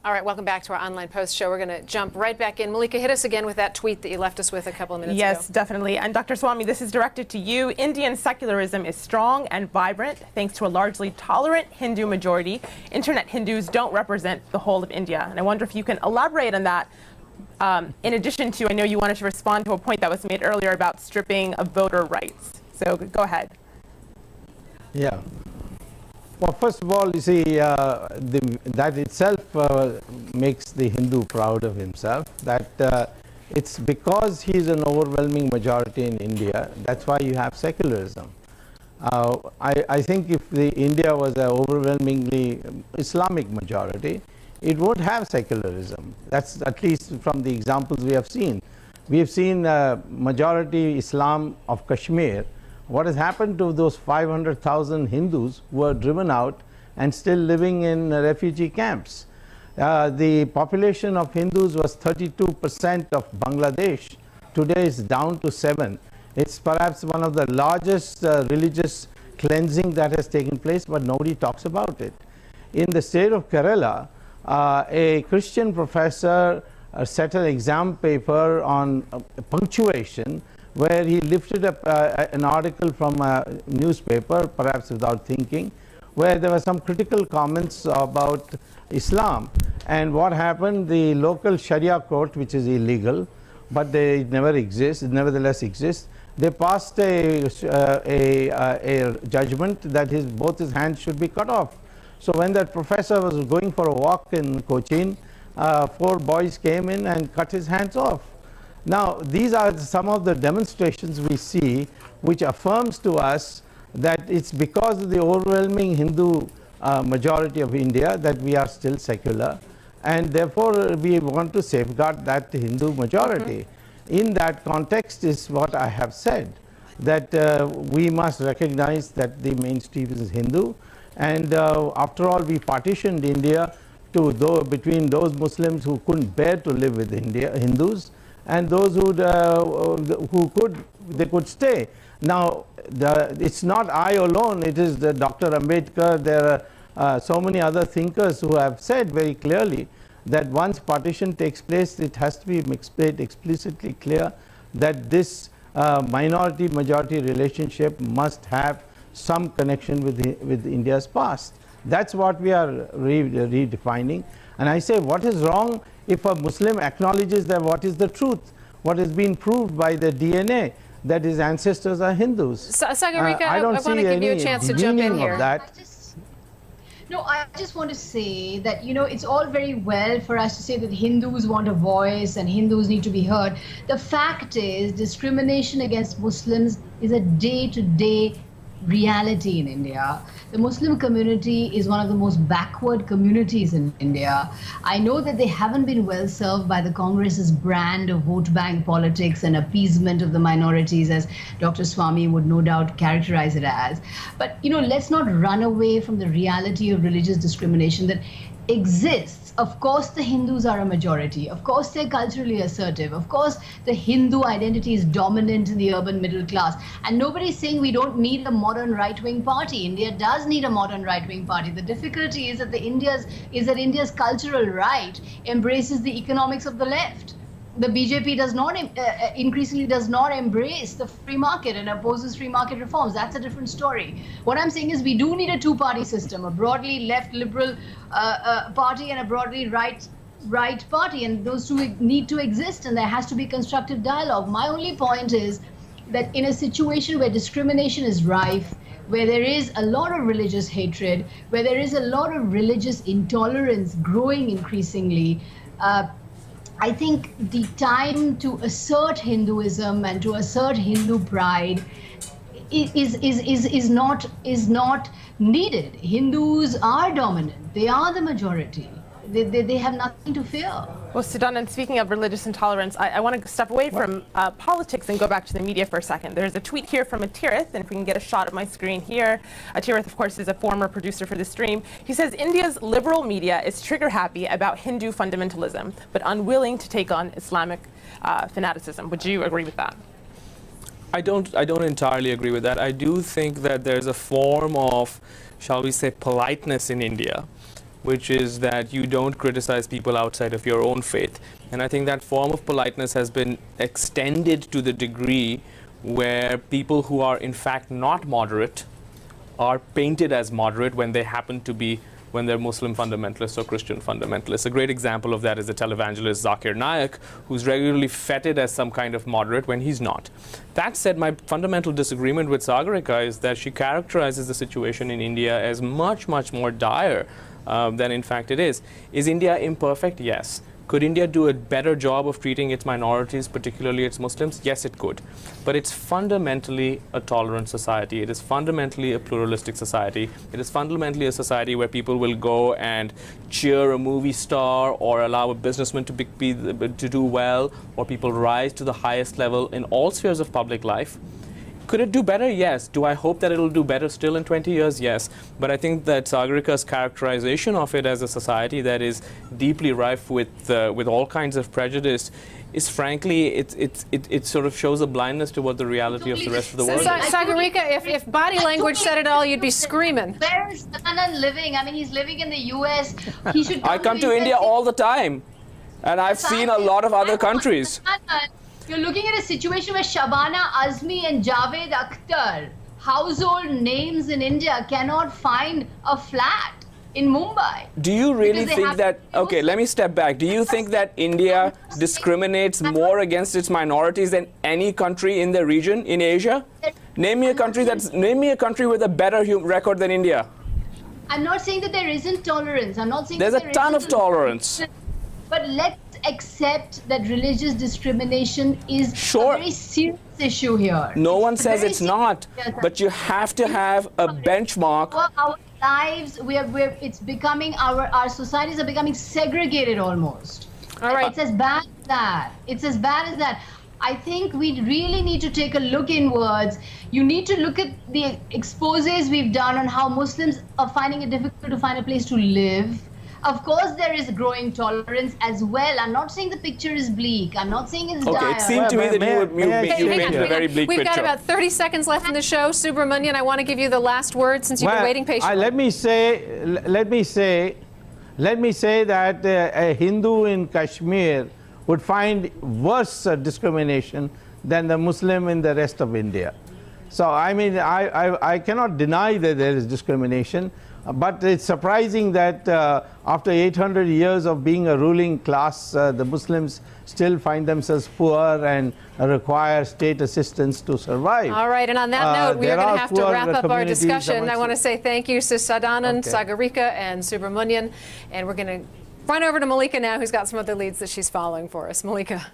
All right, welcome back to our online post show. We're going to jump right back in. Malika, hit us again with that tweet that you left us with a couple of minutes ago. Yes, definitely. And Dr. Swamy, this is directed to you. Indian secularism is strong and vibrant thanks to a largely tolerant Hindu majority. Internet Hindus don't represent the whole of India. And I wonder if you can elaborate on that. In addition to, I know you wanted to respond to a point that was made earlier about stripping of voter rights. So go ahead. Yeah. Well, first of all, you see, that itself makes the Hindu proud of himself, that it's because he's an overwhelming majority in India, that's why you have secularism. I think if India was an overwhelmingly Islamic majority, it would have secularism. That's at least from the examples we have seen. We have seen majority Islam of Kashmir. What has happened to those 500,000 Hindus who are driven out and still living in refugee camps? The population of Hindus was 32% of Bangladesh. Today it's down to 7%. It's perhaps one of the largest religious cleansing that has taken place, but nobody talks about it. In the state of Kerala, a Christian professor set an exam paper on punctuation, where he lifted up an article from a newspaper, perhaps without thinking, where there were some critical comments about Islam. And what happened, the local Sharia court, which is illegal, but it never exists, it nevertheless exists, they passed a judgment that both his hands should be cut off. So when that professor was going for a walk in Cochin, 4 boys came in and cut his hands off. Now, these are some of the demonstrations we see which affirms to us that it's because of the overwhelming Hindu majority of India that we are still secular, and therefore we want to safeguard that Hindu majority. In that context is what I have said, that we must recognize that the mainstream is Hindu, and after all, we partitioned India between those Muslims who couldn't bear to live with Hindus, and those who could stay. Now, it's not I alone, it is Dr. Ambedkar, there are so many other thinkers who have said very clearly that once partition takes place, it has to be made explicitly clear that this minority-majority relationship must have some connection with India's past. That's what we are redefining. And I say, what is wrong if a Muslim acknowledges that what is the truth, what has been proved by the DNA, that his ancestors are Hindus? Sagarika, I want to give you a chance to jump in here. I just want to say that, it's all very well for us to say that Hindus want a voice and Hindus need to be heard. The fact is, discrimination against Muslims is a day-to-day reality in India. The Muslim community is one of the most backward communities in India. I know that they haven't been well served by the Congress's brand of vote bank politics and appeasement of the minorities, as Dr. Swamy would no doubt characterize it as. But, let's not run away from the reality of religious discrimination that exists. Of course, the Hindus are a majority. Of course, they're culturally assertive. Of course, the Hindu identity is dominant in the urban middle class. And nobody's saying we don't need a modern right-wing party. India does need a modern right-wing party. The difficulty is that India's cultural right embraces the economics of the left. The BJP increasingly does not embrace the free market and opposes free market reforms. That's a different story. What I'm saying is we do need a two-party system, a broadly left liberal party and a broadly right party, and those two need to exist, and there has to be constructive dialogue. My only point is that in a situation where discrimination is rife, where there is a lot of religious hatred, where there is a lot of religious intolerance growing increasingly, I think the time to assert Hinduism and to assert Hindu pride is not needed. Hindus are dominant. They are the majority. They have nothing to fear. Well, Sudan, and speaking of religious intolerance, I want to step away from politics and go back to the media for a second. There's a tweet here from Atirith, and if we can get a shot of my screen here. Atirith, of course, is a former producer for the stream. He says India's liberal media is trigger-happy about Hindu fundamentalism, but unwilling to take on Islamic fanaticism. Would you agree with that? I don't entirely agree with that. I do think that there's a form of, shall we say, politeness in India, which is that you don't criticize people outside of your own faith. And I think that form of politeness has been extended to the degree where people who are in fact not moderate are painted as moderate when they happen to be, when they're Muslim fundamentalists or Christian fundamentalists. A great example of that is the televangelist Zakir Naik, who's regularly feted as some kind of moderate when he's not. That said, my fundamental disagreement with Sagarika is that she characterizes the situation in India as much, much more dire than in fact it is. Is India imperfect? Yes. Could India do a better job of treating its minorities, particularly its Muslims? Yes, it could. But it's fundamentally a tolerant society. It is fundamentally a pluralistic society. It is fundamentally a society where people will go and cheer a movie star or allow a businessman to do well, or people rise to the highest level in all spheres of public life. Could it do better? Yes. Do I hope that it'll do better still in 20 years? Yes. But I think that Sagarika's characterization of it as a society that is deeply rife with all kinds of prejudice is, frankly, it sort of shows a blindness to what the reality of the rest of the world is. Sagarika, if body language said it all, you'd be screaming. Where is Anand living? I mean, he's living in the US. He should I come to India all the time, and I've seen a lot of other countries. You're looking at a situation where Shabana Azmi and Javed Akhtar, household names in India, cannot find a flat in Mumbai. Do you really think that, okay, let me step back. Do you think that India discriminates more against its minorities than any country in the region, in Asia? Name me a country with a better record than India. I'm not saying that there isn't tolerance. I'm not saying there's that a ton of tolerance. But let's accept that religious discrimination is a very serious issue here. No one says it's not, but you have to have a benchmark. Our lives, it's becoming, our societies are becoming segregated almost. All right. It's as bad as that. It's as bad as that. I think we really need to take a look inwards. You need to look at the exposés we've done on how Muslims are finding it difficult to find a place to live. Of course, there is growing tolerance as well. I'm not saying the picture is bleak. I'm not saying it's dire. Okay, it seemed to me that you painted a very bleak picture. We've got about 30 seconds left in the show. Subramanian, I want to give you the last word since you've been waiting patiently. Let me say that a Hindu in Kashmir would find worse discrimination than the Muslim in the rest of India. So, I mean, I cannot deny that there is discrimination. But it's surprising that after 800 years of being a ruling class, the Muslims still find themselves poor and require state assistance to survive. All right, and on that note, we are going to have to wrap up our discussion. I want to say thank you to Sadanand, Sagarika, and Subramanian. And we're going to run over to Malika now, who's got some other leads that she's following for us. Malika.